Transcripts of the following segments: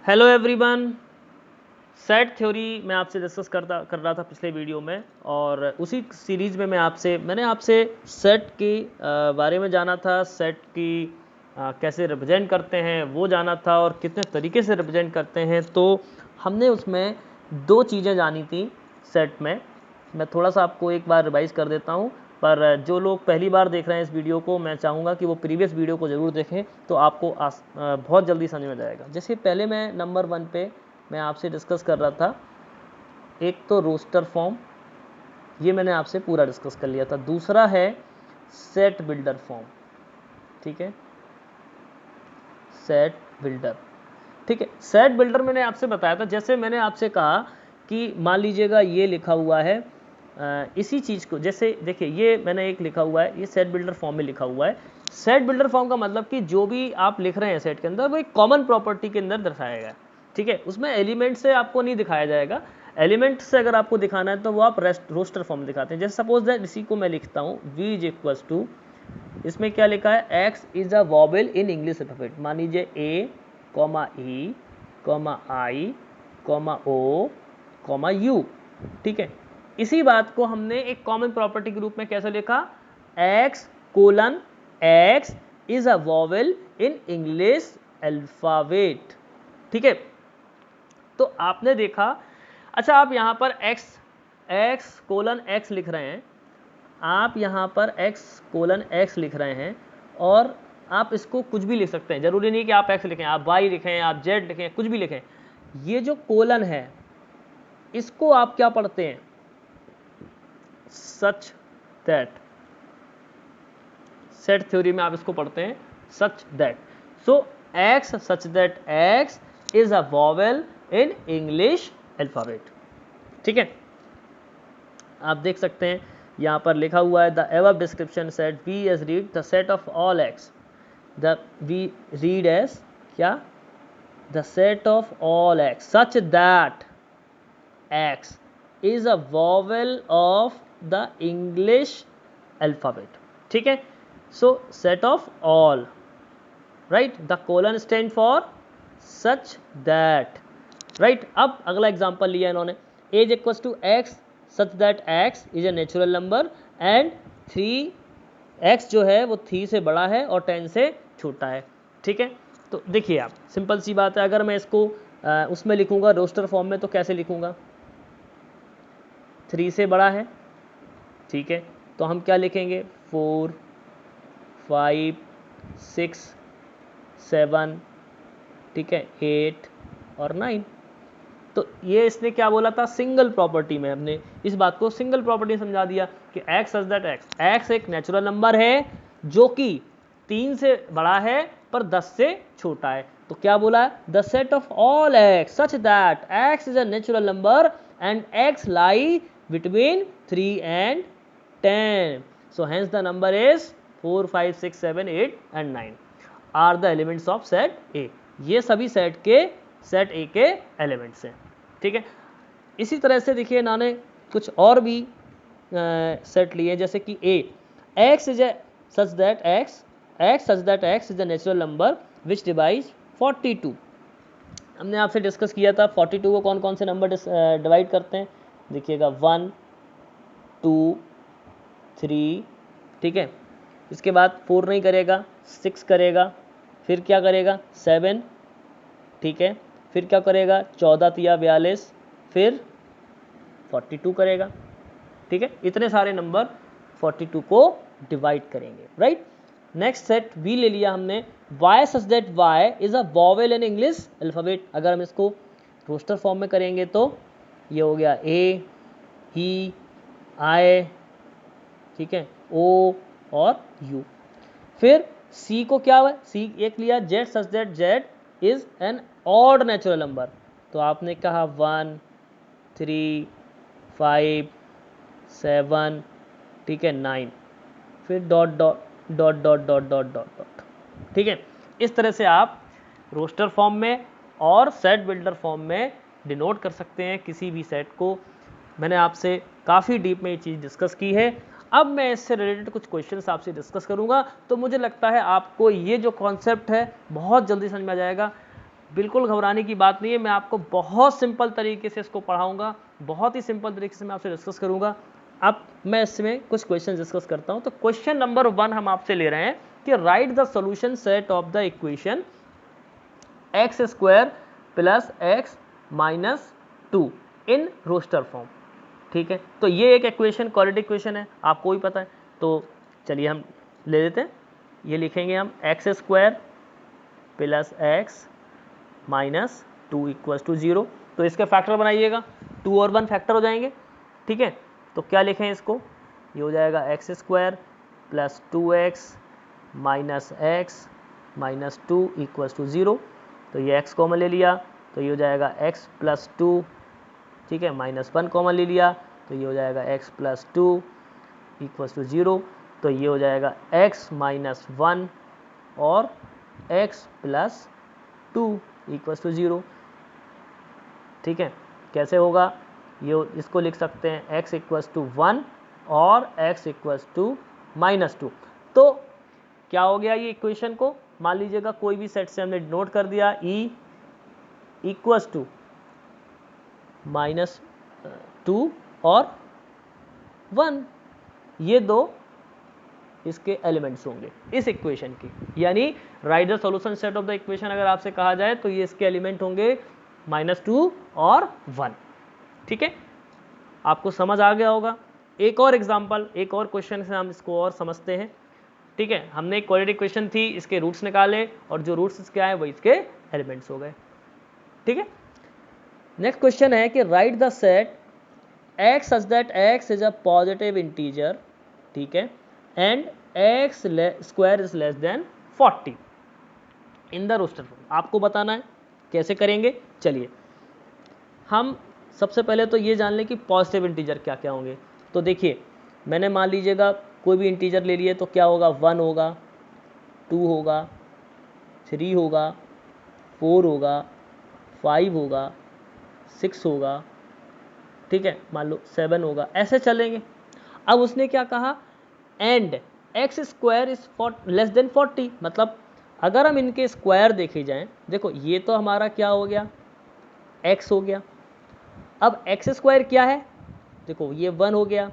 Hello everyone, set theory मैं आपसे discuss कर रहा था पिछले वीडियो में, और उसी सीरीज़ में मैंने आपसे सेट की बारे में जाना था। सेट की कैसे रिप्रेजेंट करते हैं वो जाना था, और कितने तरीके से रिप्रेजेंट करते हैं। तो हमने उसमें दो चीज़ें जानी थी सेट में। मैं थोड़ा सा आपको एक बार रिवाइज़ कर देता हूँ, पर जो लोग पहली बार देख रहे हैं इस वीडियो को, मैं चाहूँगा कि वो प्रीवियस वीडियो को ज़रूर देखें, तो आपको बहुत जल्दी समझ में जाएगा। जैसे पहले मैं नंबर 1 पे मैं आपसे डिस्कस कर रहा था, एक तो रोस्टर फॉर्म, ये मैंने आपसे पूरा डिस्कस कर लिया था। दूसरा है सेट बिल्डर फॉर्म, ठीक है, सेट बिल्डर, ठीक है। सेट बिल्डर मैंने आपसे बताया था, जैसे मैंने आपसे कहा कि मान लीजिएगा ये लिखा हुआ है इसी चीज़ को, जैसे देखिए ये मैंने एक लिखा हुआ है, ये सेट बिल्डर फॉर्म में लिखा हुआ है। सेट बिल्डर फॉर्म का मतलब कि जो भी आप लिख रहे हैं सेट के अंदर, वो एक कॉमन प्रॉपर्टी के अंदर दर्शाया गया है, ठीक है। उसमें एलिमेंट से आपको नहीं दिखाया जाएगा। एलिमेंट से अगर आपको दिखाना है तो वो आप रोस्टर फॉर्म में दिखाते हैं। जैसे सपोज दैट इसी को मैं लिखता हूँ v इज इक्वल्स टू, इसमें क्या लिखा है, x is a vowel in English alphabet. मान लीजिए a, e, I, o, u, ठीक है। इसी बात को हमने एक कॉमन प्रॉपर्टी के रूप में कैसे लिखा, x colon x is a vowel in English alphabet, ठीक है। तो आपने देखा, अच्छा आप यहाँ पर x कोलन x लिख रहे हैं, आप यहाँ पर x कोलन x लिख रहे हैं, और आप इसको कुछ भी लिख सकते हैं, जरूरी नहीं कि आप x लिखें, आप y लिखें, आप z लिखें, कुछ भी लिखें। ये जो कोलन है इसको आप क्या पढ़ते हैं, सच दैट। सेट थ्योरी में आप इसको पढ़ते हैं such that. So x such that x is a vowel in English alphabet, ठीक है। आप देख सकते हैं यहाँ पर लिखा हुआ है, the above description set V as read the set of all X, the V read as क्या, the set of all X such that X is a vowel of the English alphabet, ठीक है। So set of all, right, the colon stand for such that, right. अब अगला example लिया इन्होंने, as equals to X such that X is a natural number and 3x जो है वो 3 से बड़ा है और 10 से छोटा है, ठीक है। तो देखिए आप, सिंपल सी बात है, अगर मैं इसको उसमें लिखूंगा रोस्टर फॉर्म में, तो कैसे लिखूंगा, 3 से बड़ा है, ठीक है, तो हम क्या लिखेंगे, 4, 5, 6, 7, ठीक है, 8 और 9। तो ये इसने क्या बोला था, सिंगल प्रॉपर्टी में हमने इस बात को सिंगल प्रॉपर्टी समझा दिया कि x सच दैट x एक नेचुरल नंबर है जो कि 3 से बड़ा है पर 10 से छोटा है। तो क्या बोला है, the set of all x such that x is a natural number and x lie between 3 and 10, so hence the number is 4, 5, 6, 7, 8 and 9 are the elements of set A। ये सभी सेट A के elements हैं, ठीक है। इसी तरह से देखिए इन्होंने कुछ और भी सेट लिए, जैसे कि x is such that x is a natural number which divides 42। हमने आपसे डिस्कस किया था 42 को कौन कौन से नंबर डिवाइड करते हैं, देखिएगा 1, 2, 3, ठीक है। इसके बाद 4 नहीं करेगा, 6 करेगा, फिर क्या करेगा 7, ठीक है, फिर क्या करेगा 14 तिया 42, फिर 42 करेगा, ठीक है। इतने सारे नंबर 42 को डिवाइड करेंगे, राइट। नेक्स्ट सेट वी ले लिया हमने, y such that y is a vowel in English alphabet. अगर हम इसको रोस्टर फॉर्म में करेंगे तो ये हो गया a, e, I, ठीक है, o और u। फिर c को क्या हुआ, c एक लिया, z such that z is an odd natural number. तो आपने कहा 1, 3, 5, 7, ठीक है, 9, फिर dot dot dot dot dot dot dot dot, ठीक है। इस तरह से आप रोस्टर फॉर्म में और सेट बिल्डर फॉर्म में डिनोट कर सकते हैं किसी भी सेट को। मैंने आपसे काफ़ी डीप में ये चीज़ डिस्कस की है। अब मैं इससे रिलेटेड कुछ क्वेश्चंस आपसे डिस्कस करूंगा, तो मुझे लगता है आपको ये जो कॉन्सेप्ट है बहुत जल्दी समझ में आ जाएगा। बिल्कुल घबराने की बात नहीं है, मैं आपको बहुत सिंपल तरीके से इसको पढ़ाऊंगा, बहुत ही सिंपल तरीके से मैं आपसे डिस्कस करूंगा। अब मैं इसमें कुछ क्वेश्चन डिस्कस करता हूं। तो क्वेश्चन नंबर 1 हम आपसे ले रहे हैं कि write the solution set of the equation x square plus x minus 2 in roster form. ठीक है, तो ये एक इक्वेशन क्वाड्रेटिक इक्वेशन है, आपको ही पता है। तो चलिए हम ले लेते हैं, ये लिखेंगे हम x square plus x minus 2 equals to 0। तो इसके फैक्टर बनाइएगा, 2 और 1 फैक्टर हो जाएंगे। ठीक है, तो क्या लिखें इसको, ये हो जाएगा x square plus 2x minus x minus 2 equals to 0। तो ये x कॉमन ले लिया, तो ये हो जाएगा x प्लस 2, ठीक है, माइनस 1 कॉमन ले लिया, तो ये हो जाएगा x प्लस 2 इक्वल्स टू 0। तो ये हो जाएगा x माइनस 1 और x प्लस 2 इक्वल्स टू 0। ठीक है, कैसे होगा, ये इसको लिख सकते हैं x इक्वल्स टू 1 और x इक्वल्स टू माइनस 2। तो क्या हो गया, ये इक्वेशन को मान लीजिएगा कोई भी सेट से हमने नोट कर दिया, e इक्वल्स टू माइनस 2 और 1, ये दो इसके एलिमेंट्स होंगे इस इक्वेशन की। यानी right the solution set of the equation अगर आपसे कहा जाए तो ये इसके एलिमेंट होंगे -2 और 1। ठीक है, आपको समझ आ गया होगा। एक और एग्जांपल, एक और क्वेश्चन से हम इसको और समझते हैं। ठीक है, हमने एक क्वाड्रेटिक इक्वेशन थी, इसके रूट्स निकाले और जो रूट्स क्या है वो इसके एलिमेंट्स हो गए। ठीक है, नेक्स्ट क्वेश्चन है कि write the set x such that x is a positive integer, ठीक है, and x square is less than 40 in the roster form. आपको बताना है कैसे करेंगे। चलिए हम सबसे पहले तो ये जान लें कि पॉजिटिव इंटीजर क्या क्या होंगे। तो देखिए, मैंने मान लीजिएगा कोई भी इंटीजर ले लिए, तो क्या होगा, 1 होगा, 2 होगा, 3 होगा, 4 होगा, 5 होगा, 6 होगा, ठीक है, मान लो 7 होगा, ऐसे चलेंगे। अब उसने क्या कहा, and x square is less then 40, मतलब अगर हम इनके स्क्वायर देखे जाएं, देखो ये तो हमारा क्या हो गया, x हो गया। अब एक्स स्क्वायर क्या है, देखो ये 1 हो गया,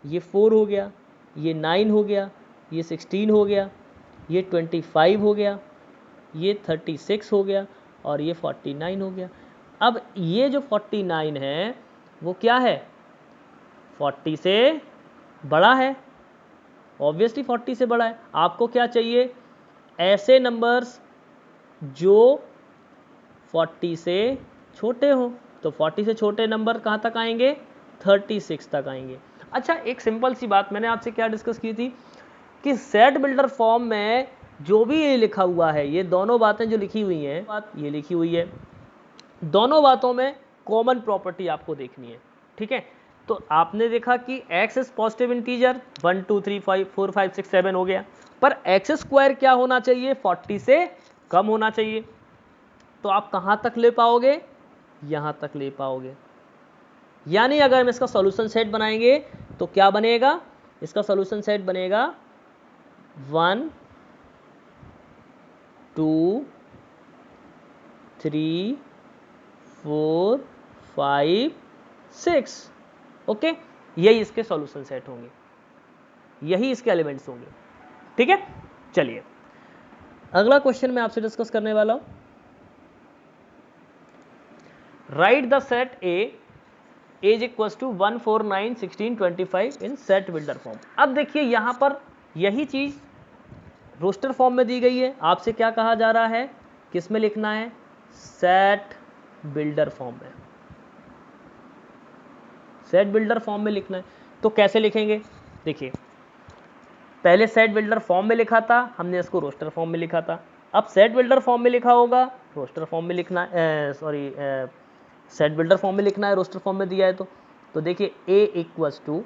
ये 4 हो गया, ये 9 हो गया, ये 16 हो गया, ये 25 हो गया, ये 36 हो गया और ये 49 हो गया। अब ये जो 49 है वो क्या है, 40 से बड़ा है, ऑब्वियसली 40 से बड़ा है। आपको क्या चाहिए, ऐसे नंबर्स जो 40 से छोटे हो। तो 40 से छोटे नंबर कहाँ तक आएंगे, 36 तक आएंगे। अच्छा, एक सिंपल सी बात मैंने आपसे क्या डिस्कस की थी कि सेट बिल्डर फॉर्म में जो भी ये लिखा हुआ है, ये दोनों बातें जो लिखी हुई हैं, बात ये लिखी हुई है, दोनों बातों में कॉमन प्रॉपर्टी आपको देखनी है। ठीक है, तो आपने देखा कि x इज पॉजिटिव इंटीजर, 1 2 3 5 4 5 6 7 हो गया, पर एक्स स्क्वायर क्या होना चाहिए, 40 से कम होना चाहिए। तो आप कहाँ तक ले पाओगे, यहाँ तक ले पाओगे। यानी अगर हम इसका सॉल्यूशन सेट बनाएंगे तो क्या बनेगा, इसका सॉल्यूशन सेट बनेगा 1 2 3 4 5 6। ओके, यही इसके सॉल्यूशन सेट होंगे, यही इसके एलिमेंट्स होंगे। ठीक है, चलिए अगला क्वेश्चन मैं आपसे डिस्कस करने वाला हूं। Write the set A is equals to 1 4 9 16 25 in set builder form. अब देखिए यहां पर यही चीज रोस्टर फॉर्म में दी गई है। आपसे क्या कहा जा रहा है, किस में लिखना है, सेट बिल्डर फॉर्म में, सेट बिल्डर फॉर्म में लिखना है। तो कैसे लिखेंगे, देखिए पहले सेट बिल्डर फॉर्म में लिखा था, हमने इसको रोस्टर फॉर्म में लिखा था। अब सेट बिल्डर फॉर्म में लिखा होगा, रोस्टर फॉर्म में लिखना है, सेट बिल्डर फॉर्म में लिखना है, रोस्टर फॉर्म में दिया है। तो देखिए a इक्वल्स टू,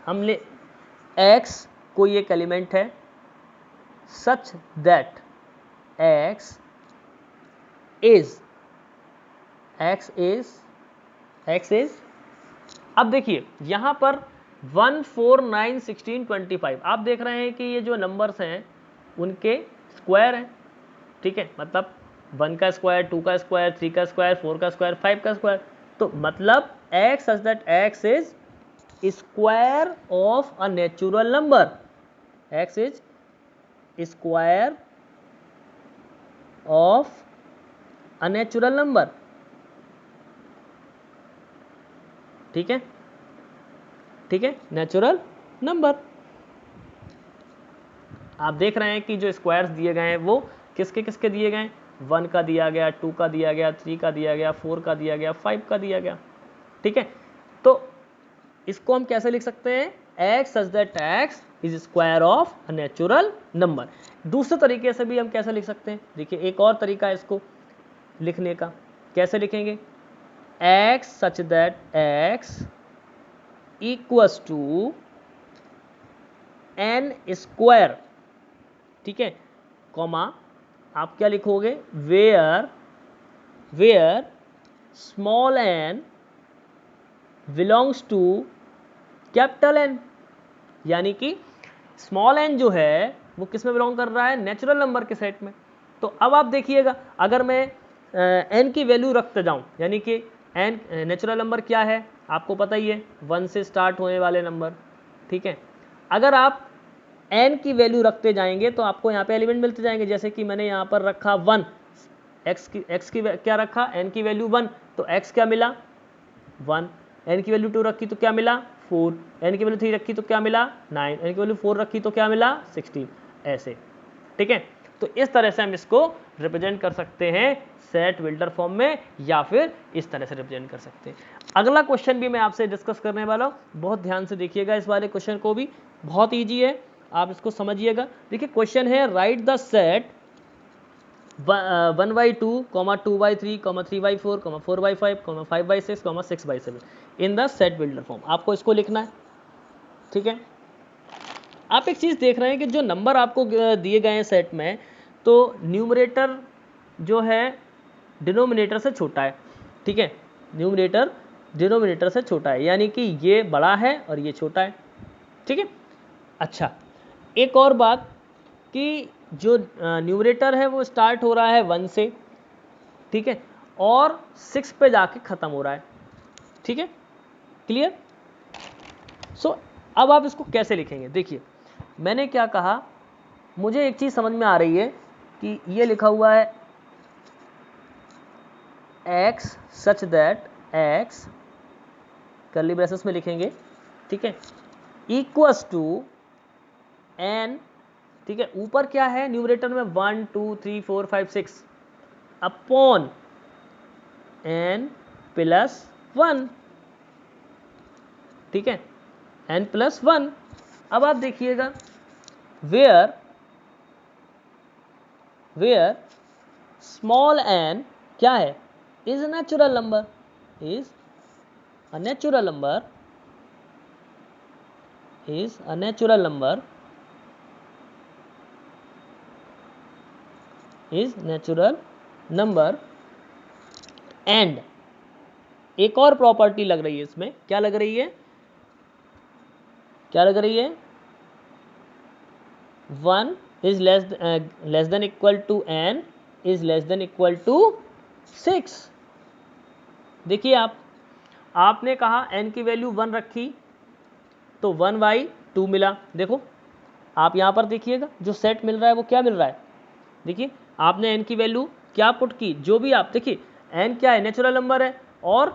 हमने x कोई एक एलिमेंट है सच दैट x इज अब देखिए यहां पर 1 4 9 16 25 आप देख रहे हैं कि ये जो नंबर्स हैं उनके स्क्वायर हैं। ठीक है, मतलब 1 का स्क्वायर, 2 का स्क्वायर, 3 का स्क्वायर, 4 का स्क्वायर, 5 का स्क्वायर। तो मतलब x such that x is square of a natural number, x is square of a natural number. ठीक है, ठीक है, नेचुरल नंबर। आप देख रहे हैं कि जो स्क्वायर्स दिए गए हैं वो किसके किसके दिए गए हैं, 1 का दिया गया, 2 का दिया गया, 3 का दिया गया, 4 का दिया गया, 5 का दिया गया। ठीक है, तो इसको हम कैसे लिख सकते हैं, x such that x is square of a natural number. दूसरे तरीके से भी हम कैसे लिख सकते हैं, देखिए एक और तरीका है इसको लिखने का। कैसे लिखेंगे, x such that x equals to n square. ठीक है, कॉमा आप क्या लिखोगे, where small n belongs to capital N। यानी कि स्मॉल n जो है वो किस में बिलोंग कर रहा है, नेचुरल नंबर के सेट में। तो अब आप देखिएगा, अगर मैं n की वैल्यू रखते जाऊं, यानी कि n नेचुरल नंबर क्या है आपको पता ही है, 1 से स्टार्ट होने वाले नंबर। ठीक है, अगर आप n की वैल्यू रखते जाएंगे तो आपको यहाँ पे एलिमेंट मिलते जाएंगे। जैसे कि मैंने यहाँ पर रखा 1, x की क्या रखा, n की वैल्यू 1, तो x क्या मिला 1, n की वैल्यू 2 रखी तो क्या मिला 4, n की वैल्यू 3 रखी तो क्या मिला 9, n की वैल्यू 4 रखी तो क्या मिला 16, ऐसे। ठीक है, तो इस तरह से हम इसको रिप्रेजेंट कर सकते हैं सेट बिल्डर फॉर्म में, या फिर इस तरह से रिप्रेजेंट कर सकते हैं। अगला क्वेश्चन भी मैं आपसे डिस्कस करने वाला हूँ, बहुत ध्यान से देखिएगा इस वाले क्वेश्चन को भी, बहुत ईजी है, आप इसको समझिएगा। देखिए क्वेश्चन है, right the set 1/2, 2/3, 3/4, 4/5, 5/6, 6/7 in the set builder form. आपको इसको लिखना है। ठीक है, आप एक चीज़ देख रहे हैं कि जो नंबर आपको दिए गए हैं सेट में, तो न्यूमरेटर जो है डिनोमिनेटर से छोटा है। ठीक है, न्यूमरेटर डिनोमिनेटर से छोटा है, यानी कि ये बड़ा है और ये छोटा है। ठीक है, अच्छा एक और बात कि जो न्यूमरेटर है वो स्टार्ट हो रहा है 1 से, ठीक है, और 6 पे जाके ख़त्म हो रहा है। ठीक है, क्लियर। सो अब आप इसको कैसे लिखेंगे, देखिए मैंने क्या कहा, मुझे एक चीज़ समझ में आ रही है कि ये लिखा हुआ है x such that x curly braces में लिखेंगे, ठीक है, इक्वल्स टू n। ठीक है, ऊपर क्या है न्यूमरेटर में 1 2 3 4 5 6 अपॉन n प्लस 1। ठीक है, n प्लस 1। अब आप देखिएगा, वेयर स्मॉल n क्या है, is a natural number, is a natural number, is a natural number, is natural number. And एक और प्रॉपर्टी लग रही है इसमें, क्या लग रही है, क्या लग रही है, 1 is less than equal to n is less than equal to 6। देखिए आपने कहा n की वैल्यू 1 रखी तो 1/2 मिला। देखो आप यहाँ पर देखिएगा, जो सेट मिल रहा है वो क्या मिल रहा है, देखिए आपने n की वैल्यू क्या पुट की, जो भी आप देखिए n क्या है, नेचुरल नंबर है, और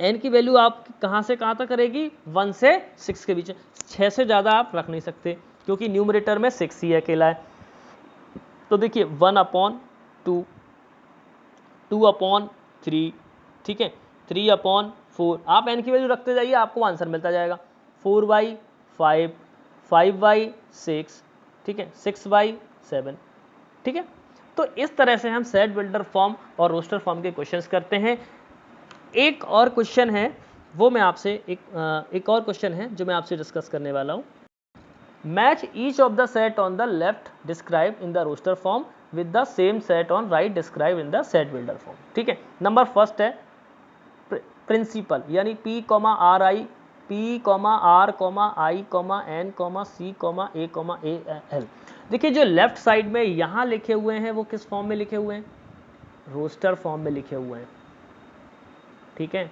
n की वैल्यू आप कहाँ से कहाँ तक रहेगी, 1 से 6 के बीच, 6 से ज़्यादा आप रख नहीं सकते क्योंकि न्यूमरेटर में 6 ही अकेला है। तो देखिए 1/2, 2/3, ठीक है, 3/4, आप n की वैल्यू रखते जाइए, आपको आंसर मिलता जाएगा, 4/5, 5/6, ठीक है, 6/7। ठीक है, तो इस तरह से हम सेट बिल्डर फॉर्म और रोस्टर फॉर्म के क्वेश्चंस करते हैं। एक और क्वेश्चन है वो मैं आपसे एक और क्वेश्चन है जो मैं आपसे डिस्कस करने वाला हूं। Match each of the set on the left describe in the roster form with the same set on right describe in the set builder form. ठीक है, नंबर फर्स्ट है प्रिंसिपल, यानी P, RI P, R, I, N, C, A, L। देखिए जो left side में यहाँ लिखे हुए हैं वो किस फॉर्म में लिखे हुए हैं? रोस्टर फॉर्म में लिखे हुए हैं, ठीक है।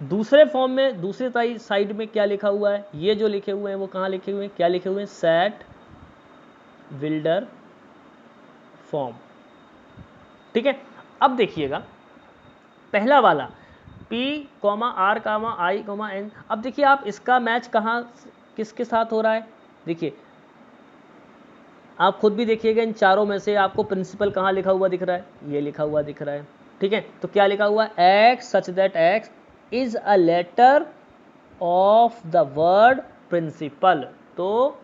दूसरे फॉर्म में दूसरे साइड में क्या लिखा हुआ है? ये जो लिखे हुए हैं वो कहाँ लिखे हुए हैं? क्या लिखे हुए हैं? सेट बिल्डर फॉर्म, ठीक है। अब देखिएगा पहला वाला P, R, I, N। अब देखिए आप इसका मैच कहाँ किसके साथ हो रहा है? देखिए आप खुद भी देखिएगा, इन चारों में से आपको प्रिंसिपल कहाँ लिखा हुआ दिख रहा है? ये लिखा हुआ दिख रहा है, ठीक है। तो क्या लिखा हुआ है? X such that X is a letter of the word principal। तो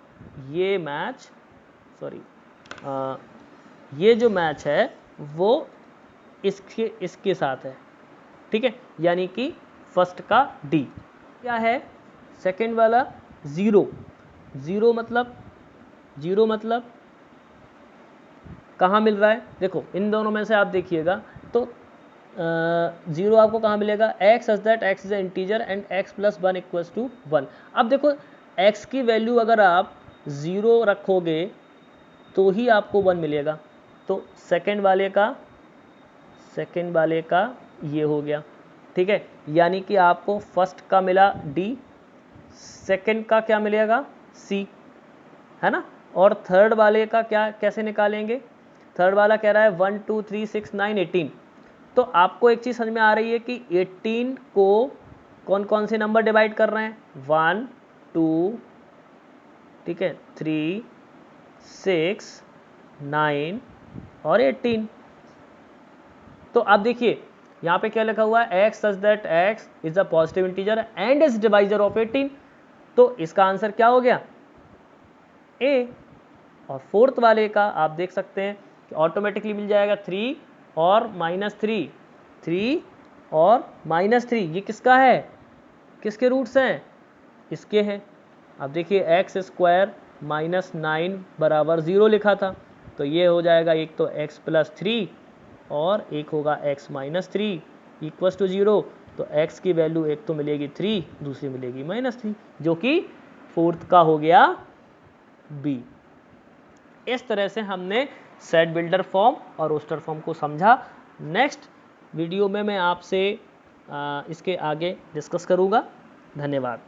ये मैच ये जो मैच है वो इसके साथ है, ठीक है। यानी कि फर्स्ट का डी क्या है? सेकंड वाला जीरो मतलब कहाँ मिल रहा है? देखो इन दोनों में से आप देखिएगा तो जीरो आपको कहाँ मिलेगा? x such that x is an integer and x plus 1 equals to 1। अब देखो x की वैल्यू अगर आप 0 रखोगे तो ही आपको 1 मिलेगा। तो सेकंड वाले का ये हो गया, ठीक है। यानी कि आपको फर्स्ट का मिला D, सेकंड का क्या मिलेगा? C, है ना। और थर्ड वाले का क्या कैसे निकालेंगे? थर्ड वाला कह रहा है 1 2 3 6 9 18। तो आपको एक चीज़ समझ में आ रही है कि 18 को कौन कौन से नंबर डिवाइड कर रहे हैं? 1 2, ठीक है, 3 6 9 और 18। तो आप देखिए यहाँ पे क्या लिखा हुआ है? x such that x is a positive integer and is divisor of 18। तो इसका आंसर क्या हो गया? A। और फोर्थ वाले का आप देख सकते हैं कि ऑटोमेटिकली मिल जाएगा 3 और -3, 3 और -3। ये किसका है? किसके रूट्स हैं? इसके हैं। अब देखिए x स्क्वायर -9 बराबर 0 लिखा था, तो ये हो जाएगा एक तो x प्लस 3 और एक होगा x माइनस 3 इक्वस टू 0। तो x की वैल्यू एक तो मिलेगी 3, दूसरी मिलेगी -3, जो कि फोर्थ का हो गया b। इस तरह से हमने सेट बिल्डर फॉर्म और रोस्टर फॉर्म को समझा। नेक्स्ट वीडियो में मैं आपसे इसके आगे डिस्कस करूँगा। धन्यवाद।